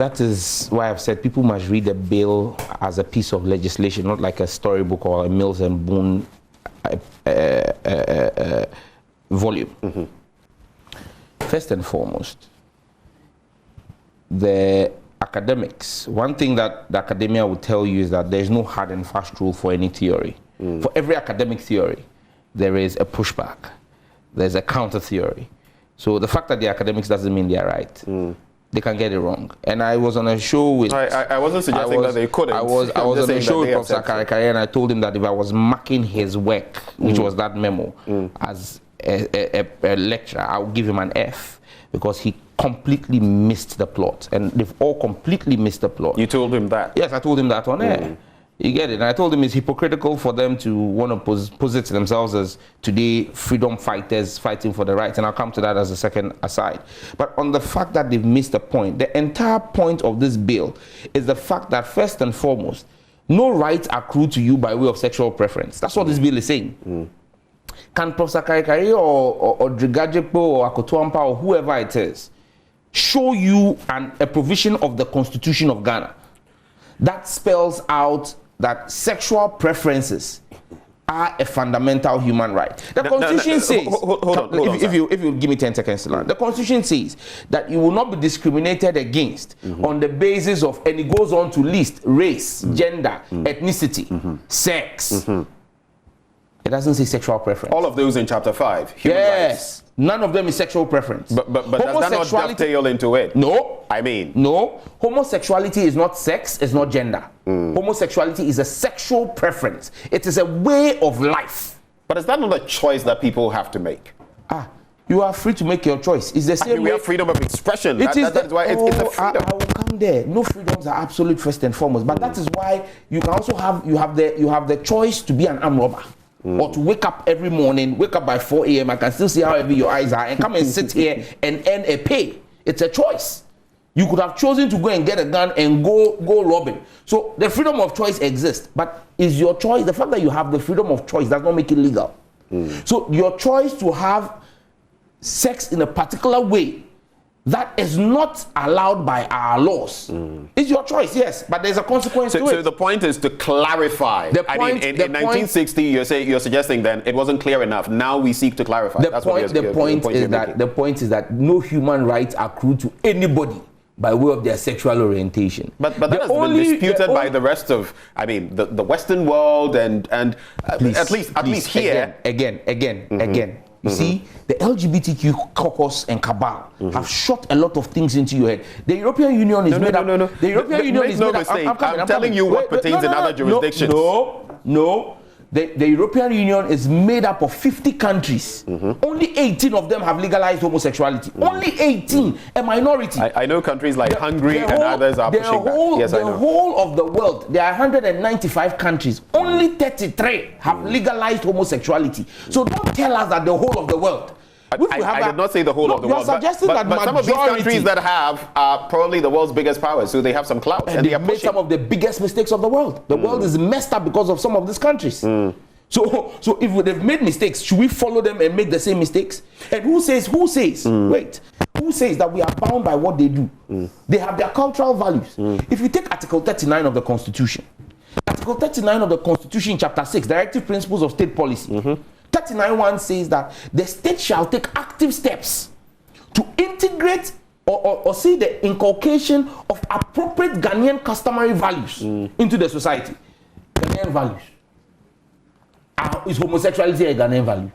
That is why I've said people must read the bill as a piece of legislation, not like a storybook or a Mills and Boone volume. Mm-hmm. First and foremost, the academics, one thing that the academia will tell you is that there's no hard and fast rule for any theory. For every academic theory, there is a pushback. There's a counter theory. So the fact that they're academics doesn't mean they're right. They can get it wrong. And I was on a show with... I wasn't suggesting that they couldn't. I was on a show with Professor Karekare, and I told him that if I was marking his work, which was that memo, as a lecturer, I would give him an F, because he completely missed the plot. And they've all completely missed the plot. You told him that? Yes, I told him that on air. You get it? And I told him it's hypocritical for them to want to posit themselves as today freedom fighters fighting for the rights. And I'll come to that as a second aside. But on the fact that they've missed the point, the entire point of this bill is the fact that first and foremost, no rights accrue to you by way of sexual preference. That's what this bill is saying. Can Professor Karekare or Drigajepo or Akotuampa or whoever it is show you a provision of the Constitution of Ghana that spells out that sexual preferences are a fundamental human right? The Constitution says, hold on, if you give me 10 seconds to learn, the Constitution says that you will not be discriminated against on the basis of, and it goes on to list race, gender, ethnicity, sex. It doesn't say sexual preference. All of those in chapter 5. Human rights. None of them is sexual preference. But does that not dovetail into it? No. I mean. No. Homosexuality is not sex, it's not gender. Homosexuality is a sexual preference. It is a way of life. But is that not a choice that people have to make? You are free to make your choice. It's the same way. We have freedom of expression. That is why it's a freedom. I will come there. No freedoms are absolute first and foremost. But that is why you can also have the choice to be an armed robber. Or to wake up every morning, wake up by 4 a.m. I can still see how heavy your eyes are, and come and sit here and earn a pay. It's a choice. You could have chosen to go and get a gun and go robbing. So the freedom of choice exists, but is your choice, the fact that you have the freedom of choice does not make it legal. So your choice to have sex in a particular way that is not allowed by our laws. It's your choice, yes, but there's a consequence to it. So the point is to clarify. In 1960, you're suggesting then it wasn't clear enough. Now we seek to clarify. The point is that no human rights accrue to anybody by way of their sexual orientation. But that has been disputed by the rest of, the Western world and at least here. Again. You see, the LGBTQ caucus and cabal have shot a lot of things into your head. The European Union is made up. The European Union is made up. I'm telling you what pertains in other jurisdictions. No. The European Union is made up of 50 countries. Only 18 of them have legalized homosexuality. Only 18, a minority. I know countries like Hungary and others are pushing back. Yes, I know. The whole of the world, there are 195 countries. Only 33 have legalized homosexuality. So don't tell us that the whole of the world. I did not say the whole of the world, but some of these countries that have are probably the world's biggest powers, so they have some clout. And they have made some of the biggest mistakes of the world. The world is messed up because of some of these countries. So if they've made mistakes, should we follow them and make the same mistakes? And who says who says that we are bound by what they do? They have their cultural values. If you take Article 39 of the Constitution, Article 39 of the Constitution, Chapter 6, Directive Principles of State Policy, 39.1 says that the state shall take active steps to integrate or see the inculcation of appropriate Ghanaian customary values into the society. Ghanaian values. Is homosexuality a Ghanaian value?